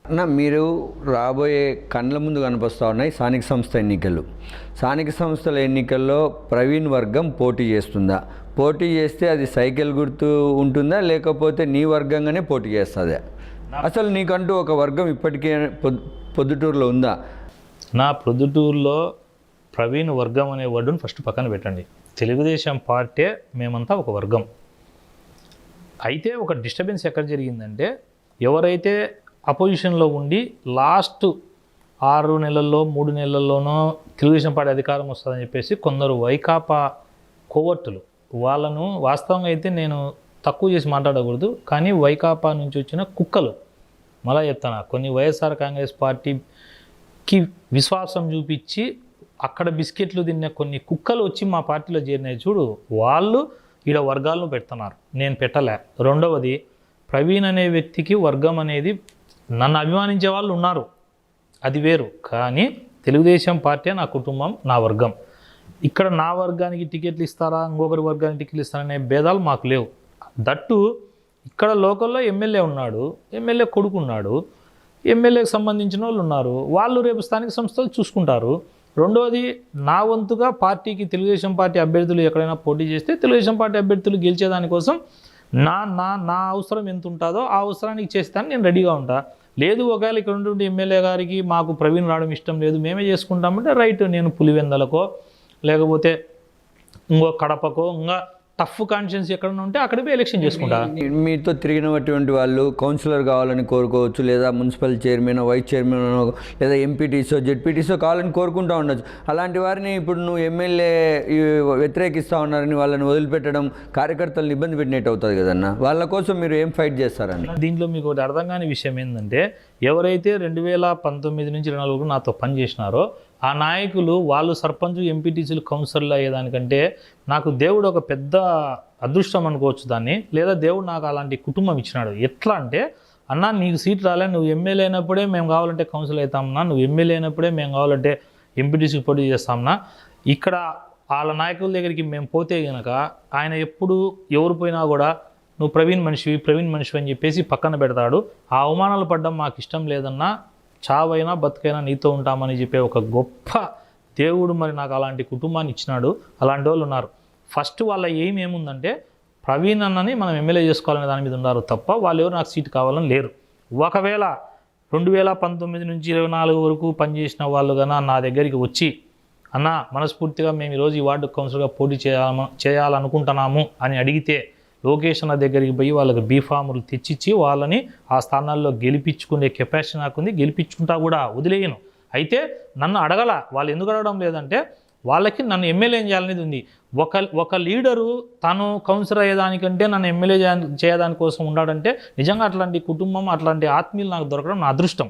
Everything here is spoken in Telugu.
అన్న మీరు రాబోయే కండ్ల ముందు కనిపిస్తూ ఉన్నాయి స్థానిక సంస్థ ఎన్నికలు. స్థానిక సంస్థల ఎన్నికల్లో ప్రవీణ్ వర్గం పోటీ చేస్తుందా? పోటీ చేస్తే అది సైకిల్ గుర్తు ఉంటుందా, లేకపోతే నీ వర్గంగానే పోటీ చేస్తుందా? అసలు నీకంటూ ఒక వర్గం ఇప్పటికే పొద్దుటూరులో ఉందా? నా ప్రొద్దుటూరులో ప్రవీణ్ వర్గం అనే వర్డును ఫస్ట్ పక్కన పెట్టండి. తెలుగుదేశం పార్టీ మేమంతా ఒక వర్గం. అయితే ఒక డిస్టర్బెన్స్ ఎక్కడ జరిగిందంటే, ఎవరైతే అపోజిషన్లో ఉండి లాస్ట్ 6 నెలల్లో 3 నెలల్లోనో తెలుగుదేశం పార్టీ అధికారం వస్తుందని చెప్పేసి కొందరు వైకాపా కోవర్టులు, వాళ్ళను వాస్తవంగా అయితే నేను తక్కువ చేసి మాట్లాడకూడదు, కానీ వైకాపా నుంచి వచ్చిన కుక్కలు, మళ్ళా చెప్తాను, కొన్ని వైఎస్ఆర్ కాంగ్రెస్ పార్టీకి విశ్వాసం చూపించి అక్కడ బిస్కెట్లు తిన్న కొన్ని కుక్కలు వచ్చి మా పార్టీలో చేరినాయి చూడు, వాళ్ళు ఈడ వర్గాలను పెడుతున్నారు. నేను పెట్టలే. రెండవది, ప్రవీణ్ అనే వ్యక్తికి వర్గం అనేది నన్ను అభిమానించే వాళ్ళు ఉన్నారు, అది వేరు. కానీ తెలుగుదేశం పార్టీ నా కుటుంబం, నా వర్గం. ఇక్కడ నా వర్గానికి టికెట్లు ఇస్తారా, ఇంకొకరి వర్గానికి టికెట్లు ఇస్తారా అనే భేదాలు మాకు లేవు. దట్టు ఇక్కడ లోకల్లో ఎమ్మెల్యే ఉన్నాడు, ఎమ్మెల్యే కొడుకు ఉన్నాడు, ఎమ్మెల్యేకి సంబంధించిన వాళ్ళు ఉన్నారు, వాళ్ళు రేపు స్థానిక సంస్థలు చూసుకుంటారు. రెండవది, నా వంతుగా పార్టీకి తెలుగుదేశం పార్టీ అభ్యర్థులు ఎక్కడైనా పోటీ చేస్తే తెలుగుదేశం పార్టీ అభ్యర్థులు గెలిచేదానికోసం నా అవసరం ఎంత ఉంటుందో ఆ అవసరానికి చేస్తాను, నేను రెడీగా ఉంటా. లేదు ఒకవేళ ఇక్కడ ఉంటుంటే ఎమ్మెల్యే గారికి మాకు ప్రవీణ్ రావడం ఇష్టం లేదు, మేమే చేసుకుంటామంటే రైట్, నేను పులివెందలకో లేకపోతే ఇంకో కడపకో ఇంకా టఫ్ కాన్షియన్స్ ఎక్కడన్నా ఉంటే అక్కడ పోయి ఎలక్షన్ చేసుకుంటా. మీతో తిరిగినటువంటి వాళ్ళు కౌన్సిలర్ కావాలని కోరుకోవచ్చు, లేదా మున్సిపల్ చైర్మన్, వైస్ చైర్మన్, లేదా ఎంపీటీసో జెడ్పీటీసో కావాలని కోరుకుంటూ ఉండొచ్చు. అలాంటి వారిని ఇప్పుడు నువ్వు ఎమ్మెల్యే వ్యతిరేకిస్తూ ఉన్నారని వాళ్ళని వదిలిపెట్టడం కార్యకర్తలను ఇబ్బంది పెట్టినట్టు అవుతుంది కదన్న. వాళ్ళ కోసం మీరు ఏం ఫైట్ చేస్తారని? దీంట్లో మీకు ఒకటి అర్థం కాని విషయం ఏంటంటే, ఎవరైతే 2019 నుంచి 2024 నాతో పనిచేసినారో ఆ నాయకులు, వాళ్ళు సర్పంచ్, ఎంపీటీసీలు, కౌన్సిలర్లు అయ్యేదానికంటే నాకు దేవుడు ఒక పెద్ద అదృష్టం అనుకోవచ్చు దాన్ని, లేదా దేవుడు నాకు అలాంటి కుటుంబం ఇచ్చినాడు. ఎట్లా అంటే, అన్నా నీకు సీట్ రాలే, నువ్వు ఎమ్మెల్యే అయినప్పుడే మేము కావాలంటే కౌన్సిల్ అవుతామన్నా, నువ్వు ఎమ్మెల్యే అయినప్పుడే మేము కావాలంటే ఎంపీటీసీకి పోటీ చేస్తామన్నా. ఇక్కడ వాళ్ళ నాయకుల దగ్గరికి మేము పోతే కనుక ఆయన ఎప్పుడు ఎవరు పోయినా కూడా నువ్వు ప్రవీణ్ మనిషివి అని చెప్పేసి పక్కన పెడతాడు. ఆ అవమానాలు పడ్డం మాకు ఇష్టం లేదన్నా, చావైనా బతుకైనా నీతో ఉంటామని చెప్పే ఒక గొప్ప దేవుడు మరి నాకు అలాంటి కుటుంబాన్ని ఇచ్చినాడు. అలాంటి వాళ్ళు ఉన్నారు. ఫస్ట్ వాళ్ళ ఏముందంటే, ప్రవీణ్ అన్నని మనం ఎమ్మెల్యే చేసుకోవాలనే దాని మీద ఉన్నారు తప్ప వాళ్ళు ఎవరు నాకు సీట్ కావాలని లేరు. ఒకవేళ 2019 నుంచి 2024 వరకు పనిచేసిన వాళ్ళు కన్నా నా దగ్గరికి వచ్చి, అన్న మనస్ఫూర్తిగా మేము ఈరోజు ఈ వార్డు కౌన్సిలర్గా పోటీ చేయాలనుకుంటున్నాము అని అడిగితే, లోకేష్ అన్న దగ్గరికి పోయి వాళ్ళకి బీఫాములు తెచ్చిచ్చి వాళ్ళని ఆ స్థానాల్లో గెలిపించుకునే కెపాసిటీ నాకుంది. గెలిపించుకుంటా కూడా, వదిలేయను. అయితే నన్ను అడగల. వాళ్ళు ఎందుకు అడగడం లేదంటే, వాళ్ళకి నన్ను ఎమ్మెల్యే చేయాలనేది ఉంది. ఒక లీడరు తను కౌన్సిలర్ అయ్యేదానికంటే నన్ను ఎమ్మెల్యే చేయడానికోసం ఉన్నాడంటే నిజంగా అట్లాంటి కుటుంబం, అట్లాంటి ఆత్మీయులు నాకు దొరకడం నా అదృష్టం.